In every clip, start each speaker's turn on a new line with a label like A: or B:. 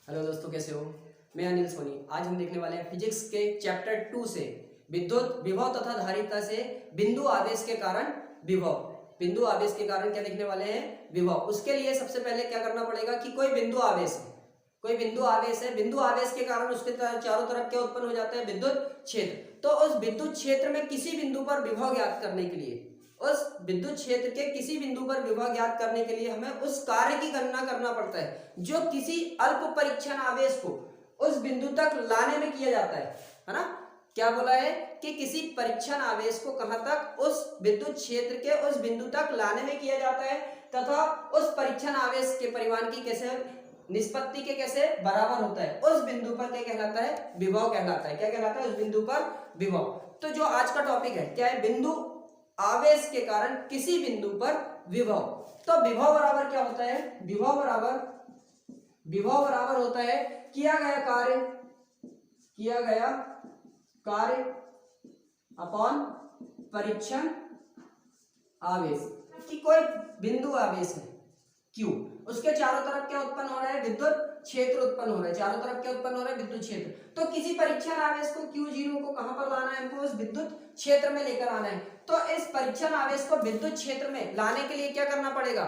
A: Hello दोस्तों, कैसे हो? मैं अनिल सोनी। आज हम देखने वाले हैं फिजिक्स के चैप्टर 2 से विद्युत विभव तथा धारिता से बिंदु आवेश के कारण विभव। बिंदु आवेश के कारण क्या देखने वाले हैं? विभव। उसके लिए सबसे पहले क्या करना पड़ेगा कि कोई बिंदु आवेश है, कोई बिंदु आवेश है। बिंदु आवेश के कारण उसके चारों तरफ क्या उत्पन्न हो जाता है? विद्युत क्षेत्र। तो उस विद्युत क्षेत्र में किसी बिंदु पर विभव ज्ञात करने के लिए, उस विद्युत क्षेत्र के किसी बिंदु पर विभव ज्ञात करने के लिए हमें उस कार्य की गणना करना पड़ता है जो किसी अल्प परीक्षण आवेश को उस बिंदु तक लाने में किया जाता है ना। क्या बोला है कि किसी परीक्षण आवेश को कहां तक? उस विद्युत क्षेत्र के उस बिंदु तक लाने में किया जाता है तथा उस परीक्षण आवेश के परिमाण की कैसे निष्पत्ति के कैसे बराबर होता है, उस बिंदु पर क्या कहलाता है? विभव कहलाता है। क्या कहलाता है? उस बिंदु पर विभव। तो जो आज का टॉपिक है क्या है? बिंदु आवेश के कारण किसी बिंदु पर विभव। तो विभव बराबर क्या होता है? विभव बराबर होता है किया गया कार्य अपॉन परीक्षण आवेश। कि कोई बिंदु आवेश है Q, उसके चारों तरफ क्या उत्पन्न हो रहा है? विद्युत क्षेत्र उत्पन्न हो रहा है। चारों तरफ क्या उत्पन्न हो रहा है? विद्युत क्षेत्र। तो किसी परीक्षण आवेश को Q0 को कहां पर लाना है? हमको उस विद्युत क्षेत्र में लेकर आना है। तो इस परीक्षण आवेश को विद्युत क्षेत्र में लाने के लिए क्या करना पड़ेगा?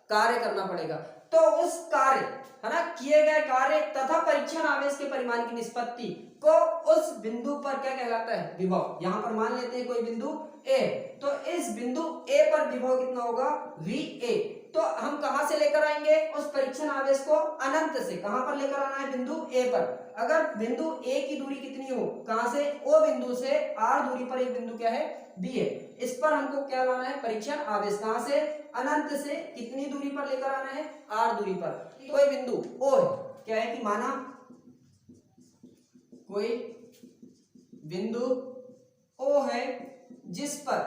A: कार्य करना पड़ेगा। तो उस कार्य है ना, किए गए कार्य तथा परीक्षण आवेश के परिमाण की निष्पत्ति को उस बिंदु पर क्या कहलाता है? विभव। यहां पर मान लेते हैं कोई बिंदु A, तो इस बिंदु A पर विभव कितना होगा? VA। तो हम कहां से लेकर आएंगे उस परीक्षण आवेश को? अनंत से। कहां पर लेकर आना है? बिंदु A पर। अगर बिंदु A की दूरी कितनी हो? कहां से? O बिंदु से R दूरी पर एक बिंदु क्या है? B है। इस पर हमको क्या लाना है? परीक्षण आवेश। कहां से? अनंत से। कितनी दूरी पर लेकर आना है? R दूरी पर। कोई बिंदु O है, क्या है कि माना कोई बिंदु O है जिस पर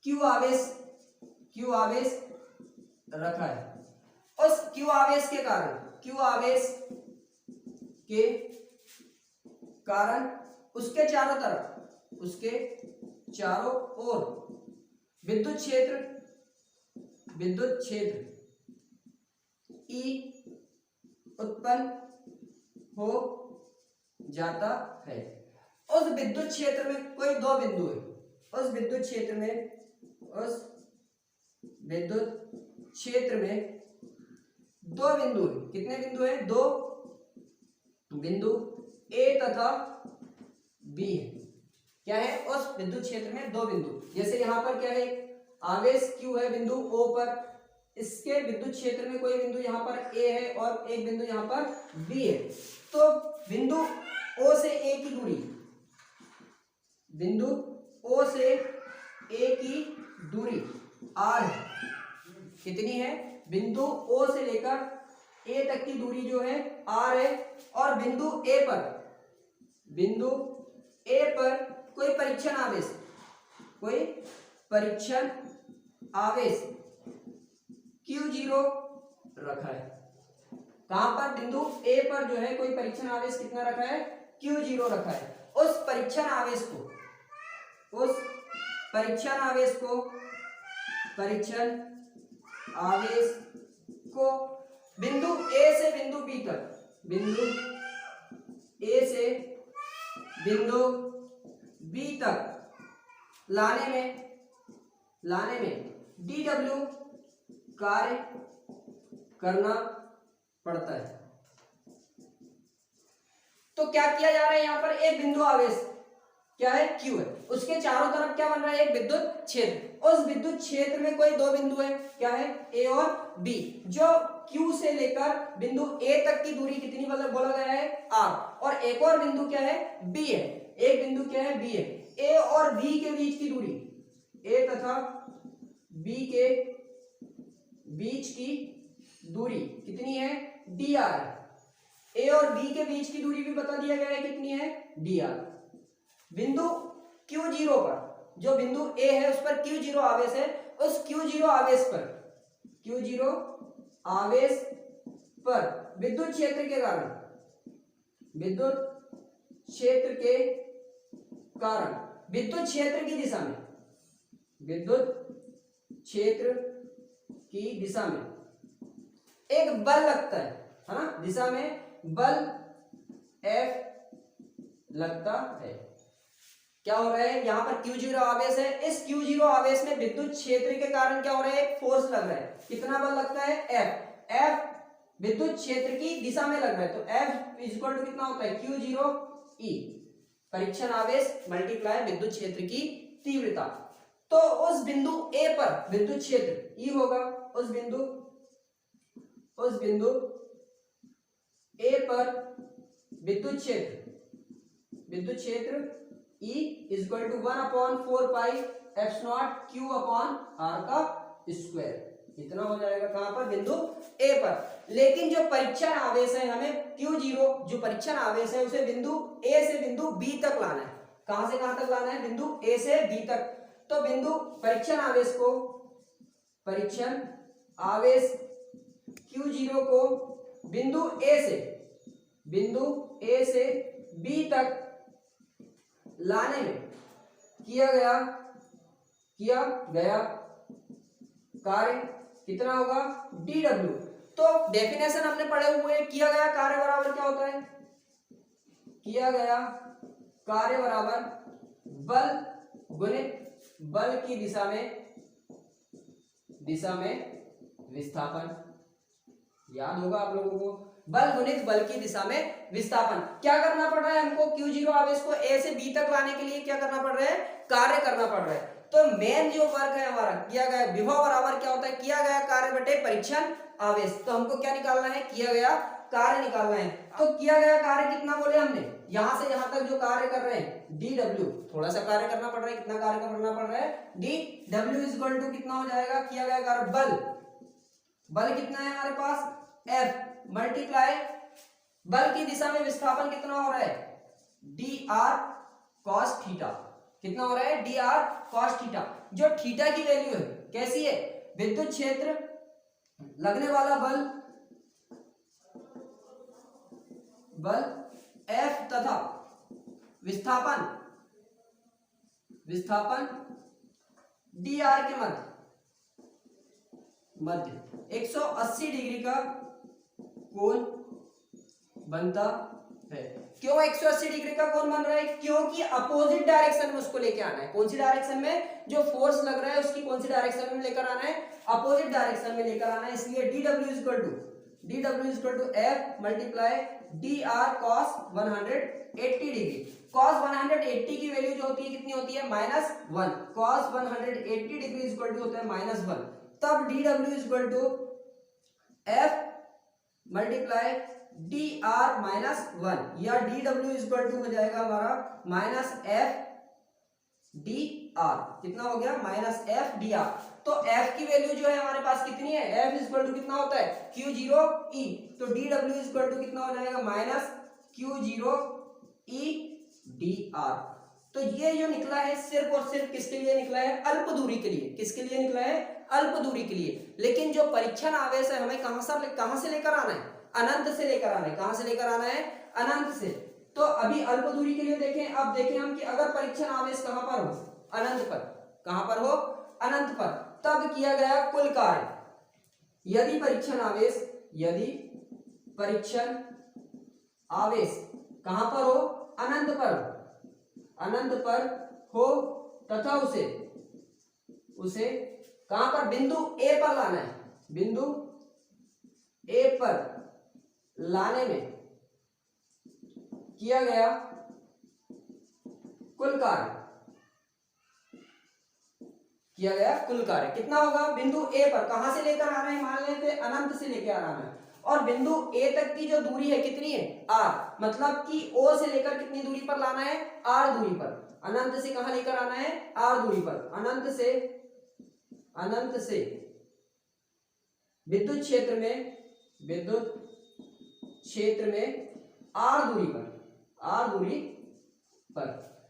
A: Q आवेश रखा है। उस Q आवेश के कारण उसके चारों ओर विद्युत क्षेत्र E उत्पन्न हो जाता है। उस विद्युत क्षेत्र में कोई दो बिंदु है। उस विद्युत क्षेत्र में दो बिंदु है। कितने बिंदु है? दो बिंदु A तथा B है। क्या है? उस विद्युत क्षेत्र में दो बिंदु। जैसे यहां पर क्या है? आवेश Q है बिंदु O पर, इसके विद्युत क्षेत्र में कोई बिंदु यहां पर A है और एक बिंदु यहां पर B है। तो बिंदु O से A की दूरी, बिंदु O से A की दूरी R है। कितनी है? बिंदु O से लेकर A तक की दूरी जो है R है। और बिंदु A पर कोई परीक्षण आवेश Q0 रखा है। कहां पर? बिंदु A पर जो है कोई परीक्षण आवेश कितना रखा है? Q0 रखा है। उस परीक्षण आवेश को बिंदु A से बिंदु B तक लाने में dW कार्य करना पड़ता है। तो क्या किया जा रहा है यहां पर? एक बिंदु आवेश क्या है? Q है। उसके चारों तरफ क्या बन रहा है? एक विद्युत क्षेत्र। उस विद्युत क्षेत्र में कोई दो बिंदु है, क्या है? A और B। जो Q से लेकर बिंदु A तक की दूरी कितनी बोला गया है? R। और एक और बिंदु क्या है? B है। एक बिंदु क्या है? B है। A और B के बीच की दूरी, A तथा B के बीच की दूरी कितनी है? dr। A और B के बीच की दूरी भी बता दिया गया है कितनी है? dr। बिंदु Q0 पर, जो बिंदु A है उस पर Q0 आवेश है। उस Q0 आवेश पर विद्युत क्षेत्र की दिशा में एक बल लगता है ना, दिशा में बल F लगता है। क्या हो रहा है, यहाँ पर Q0 आवेश है, इस Q0 आवेश में विद्युत क्षेत्र के कारण क्या हो रहा है, एक फोर्स लग रहा है। कितना बल लगता है, F। F विद्युत क्षेत्र की दिशा में लग रहा है, तो F इक्वल टू कितना होता है, Q0 E, परीक्षण आवेश मल्टीप्लाई विद्युत क्षेत्र की तीव्रता। तो उस बिंदु A पर विद्युत क्षेत्र E होगा, उस बिंदु A पर विद्युत क्षेत्र E equal to 1/4 pi epsilon Q upon R का स्क्वायर, इतना हो जाएगा कहां पर, बिंदु A पर। लेकिन जो परीक्षण आवेश है, हमें Q0 जो परीक्षण आवेश है उसे बिंदु A से बिंदु B तक लाना है। कहां से कहां तक लाना है, बिंदु A से B तक। तो बिंदु परीक्षण आवेश Q0 को बिंदु A से B तक लाने में किया गया कार्य कितना होगा, dw। तो डेफिनेशन हमने पढ़े हुए, किया गया कार्य बराबर क्या होता है, किया गया कार्य बराबर बल गुणित बल की दिशा में विस्थापन। याद होगा आप लोगों को, बल गुणित बल की दिशा में विस्थापन। क्या करना पड़ रहा है हमको, Q0 आवेश को A से B तक लाने के लिए क्या करना पड़ रहा है, कार्य करना पड़ रहा है। तो मेन जो वर्क है हमारा, किया गया विभव बराबर क्या होता है, किया गया कार्य बटे परीक्षण आवेश। तो हमको क्या निकालना है, किया गया कार्य निकालना है। तो किया गया कार्य कितना बोले हमने, यहां से यहां तक जो कार्य कर रहे हैं dw, थोड़ा सा कार्य करना पड़ रहा है, कितना कार्य करना पड़ रहा है, dw इक्वल टू कितना हो जाएगा, किया गया कार्य बल कितना है हमारे पास, F मल्टीप्लाई बल की दिशा में विस्थापन कितना हो रहा है, dr cos थीटा। कितना हो रहा है, dr cos थीटा। जो थीटा की वैल्यू है कैसी है, विद्युत क्षेत्र लगने वाला बल F तथा विस्थापन dr के मध्य 180 डिग्री का कोण बनता है। क्यों 180 डिग्री का कोण बन रहा है, क्योंकि अपोजिट डायरेक्शन में उसको लेके आना है। कौन सी डायरेक्शन में, जो फोर्स लग रहा है उसकी कौन सी डायरेक्शन में लेकर आना है, अपोजिट डायरेक्शन में लेकर आना है। इसलिए dw equal to F multiply dr cos 180 degree. cos 180 की वैल्यू जो होती है कितनी होती है, -1। cos 180 डिग्री इक्वल टू होता है -1। तब dw equal to F multiply dr -1, या dw इक्वल टू हो जाएगा हमारा -f dr। कितना हो गया, -f dr। तो f की वैल्यू जो है हमारे पास कितनी है, f इक्वल टू कितना होता है, Q0e। तो dw इक्वल टू कितना हो जाएगा, -Q0e dr। तो ये जो निकला है सिर्फ और सिर्फ किसके लिए निकला है, अल्प दूरी के लिए। किसके लिए निकला है, अल्प दूरी के लिए। लेकिन जो परीक्षण आवेश है हमें कहां से लेकर आना है, अनंत से लेकर आना है। कहां से लेकर आना है, अनंत से। तो अभी अल्प दूरी के लिए देखें, अब देखें हम कि अगर परीक्षण आवेश कहां पर हो, अनंत पर। कहां पर हो, अनंत पर। तब किया गया कुल कार्य। यदि परीक्षण आवेश कहां पर हो, अनंत पर हो तथा उसे कहां पर, बिंदु A पर लाना है। बिंदु A पर लाने में किया गया कुल कार्य कितना होगा, बिंदु A पर कहां से लेकर आना है, मान लेते अनंत से लेकर आना है। और बिंदु A तक की जो दूरी है कितनी है, R। मतलब कि O से लेकर कितनी दूरी पर लाना है, R दूरी पर। अनंत से कहां लेकर आना है, R दूरी पर। अनंत से विद्युत क्षेत्र में R दूरी पर।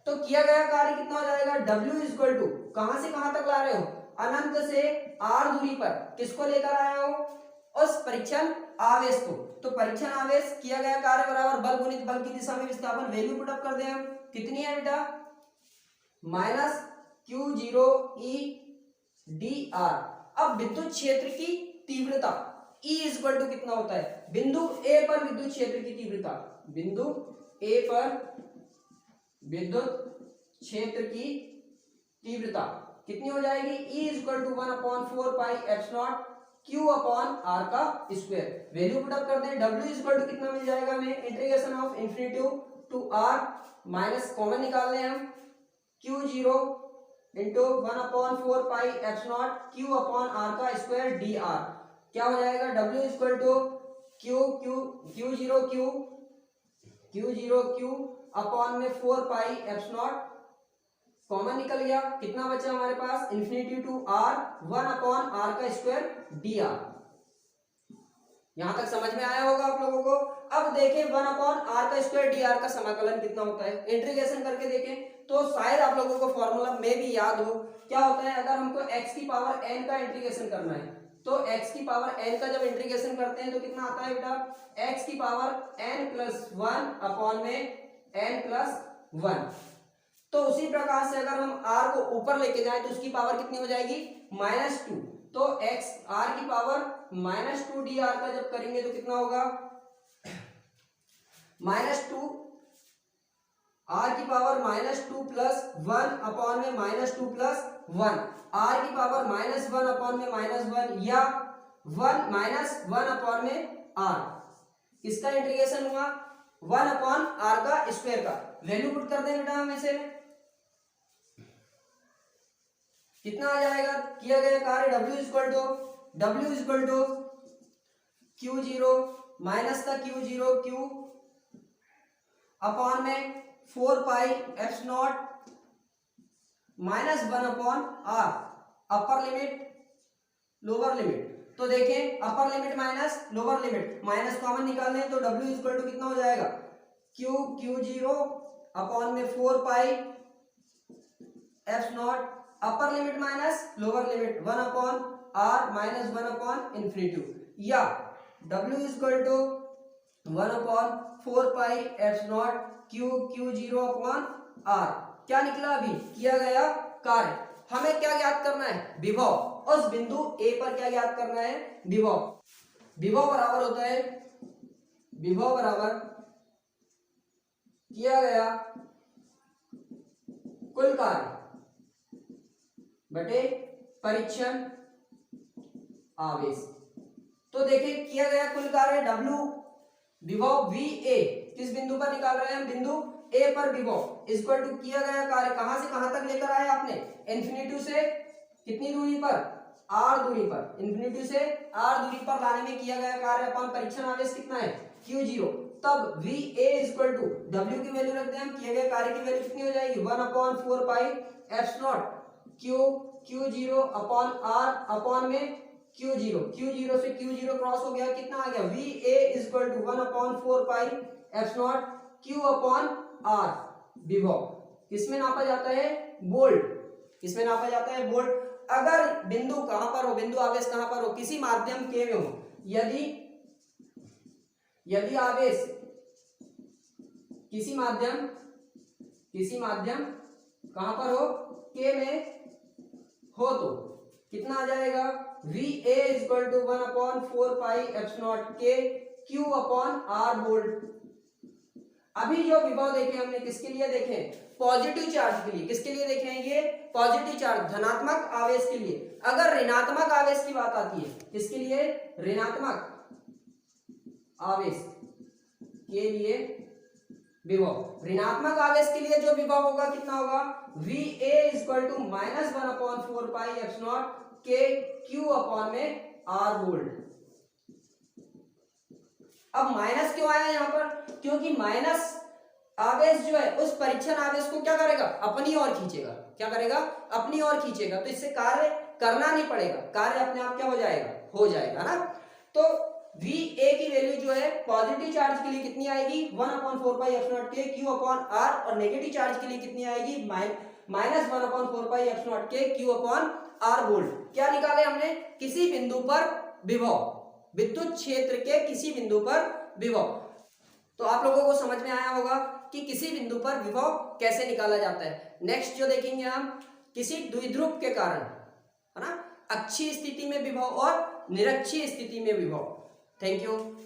A: तो किया गया कार्य कितना हो जाएगा, W इक्वल टू, कहां से कहां तक ला रहे हो, अनंत से R दूरी पर। किसको लेकर आए हो, उस परीक्षण आवेश को। तो परीक्षण आवेश किया गया कार्य बराबर बल गुणित बल की दिशा में विस्थापन। वैल्यू पुट अप कर दें हम, कितनी है बेटा, -Q0e dr। अब विद्युत क्षेत्र की तीव्रता, E इक्वल टू कितना होता है, बिंदु A पर विद्युत क्षेत्र की तीव्रता, बिंदु A पर विद्युत क्षेत्र की तीव्रता कितनी हो जाएगी, E equal to 1/4 pi epsilon Q upon R का स्क्वायर। वैल्यू पुट अप कर दें, W इक्वल टू कितना मिल जाएगा हमें, integration of infinity to R minus common निकाल लें हम, Q0 into 1/4 pi epsilon Q upon R का स्क्वायर dr, क्या हो जाएगा, W equal to Q0 upon में 4 पाई एप्सिलॉन कॉमन निकल गया, कितना बचा हमारे पास, इन्फिनिटी टू R 1/R का स्क्वायर dr। यहां तक समझ में आया होगा आप लोगों को। अब देखें 1/R का स्क्वायर dr का समाकलन कितना होता है, इंटीग्रेशन करके देखें तो शायद आप लोगों को फॉर्मूला में भी याद हो। क्या होता है, अगर हमको x की पावर n का इंटीग्रेशन करना है तो x की पावर n का जब इंटीग्रेशन करते हैं तो कितना आता है बेटा, x की पावर n+1 अपॉन में n+1। तो उसी प्रकार से अगर हम r को ऊपर लेके जाएं तो उसकी पावर कितनी हो जाएगी, -2। तो x r की पावर -2 dr का जब करेंगे तो कितना होगा, -2 r की पावर -2 प्लस 1 अपॉन में -2 प्लस 1, r की पावर -1 अपॉन में -1 या 1 -1 अपॉन में r, किसका इंटीग्रेशन हुआ, 1 अपॉन r का स्क्वायर का। वैल्यू पुट कर दें बेटा हम इसे, कितना आ जाएगा, किया गया कार्य W equal to Q0 minus का Q अपॉन में 4 pi epsilon -1 upon R, upper limit lower limit. तो देखें upper limit minus lower limit, minus common निकाल दें तो W इक्वल टू कितना हो जाएगा, Q0 अपॉन में 4 pi epsilon upper limit minus lower limit 1 upon R minus 1 upon infinity, या W equal to 1 upon 4 pi epsilon Q0 upon R। क्या निकला, अभी किया गया कार्य। हमें क्या ज्ञात करना है, विभव, उस बिंदु A पर क्या ज्ञात करना है, विभव। विभव बराबर होता है, विभव बराबर किया गया कुल कार्य बटे परीक्षण आवेश। तो देखिए किया गया कुल कार्य W, विभव VA, किस बिंदु पर निकाल रहे हैं हम, बिंदु A पर विभव इक्वल टू किया गया कार्य कहां से कहां तक लेकर आए आपने, इन्फिनिटी से कितनी दूरी पर, R दूरी पर, इन्फिनिटी से R दूरी पर लाने में किया गया कार्य अपॉन परीक्षण आवेश कितना है, Q0। तब VA इक्वल टू W की वैल्यू रखते हैं हम, किए गए कार्य की वैल्यू कितनी हो जाएगी, 1/4 pi epsilon Q0 upon R upon में Q0 से Q0 क्रॉस हो गया, कितना आ गया, VA equal to 1/4 pi epsilon Q upon R। विभव किसमें नापा जाता है, वोल्ट, किसमें नापा जाता है, वोल्ट। अगर बिंदु कहां पर हो, बिंदु आवेश कहां पर हो, किसी माध्यम के में हो, यदि आवेश किसी माध्यम कहां पर हो, K में हो, तो कितना आ जाएगा, VA equal to 1/4 pi epsilon K Q upon R volt. अभी जो विभव देखे हमने किसके लिए देखे, पॉजिटिव चार्ज के लिए, किसके लिए देखे हैं ये, पॉजिटिव चार्ज धनात्मक आवेश के लिए। अगर ऋणात्मक आवेश की बात आती है, किसके लिए, ऋणात्मक आवेश के लिए विभव, ऋणात्मक आवेश के लिए जो विभव होगा कितना होगा, VA equal to -1/4 pi epsilon K Q upon में R वोल्ट। अब माइनस क्यों आया यहाँ पर, क्योंकि माइनस आवेश जो है उस परीक्षण आवेश को क्या करेगा, अपनी ओर खींचेगा, क्या करेगा, अपनी ओर खींचेगा। तो इससे कार्य करना नहीं पड़ेगा, कार्य अपने आप क्या हो जाएगा ना। तो VA की वैल्यू जो है पॉजिटिव चार्ज के लिए कितनी आएगी, 1/4 pi epsilon K Q upon R, और नेगेटिव चार्ज के लिए कितनी आएगी, -1/4 pi epsilon K Q upon R volt. क्या निकाले हमने, किसी बिंदु पर विभव, विद्युत क्षेत्र के किसी बिंदु पर विभव। तो आप लोगों को समझ में आया होगा कि किसी बिंदु पर विभव कैसे निकाला जाता है। नेक्स्ट जो देखेंगे हम, किसी द्विध्रुव के कारण, है ना, अच्छी स्थिति में विभव और निरक्षीय स्थिति में विभव। Thank you.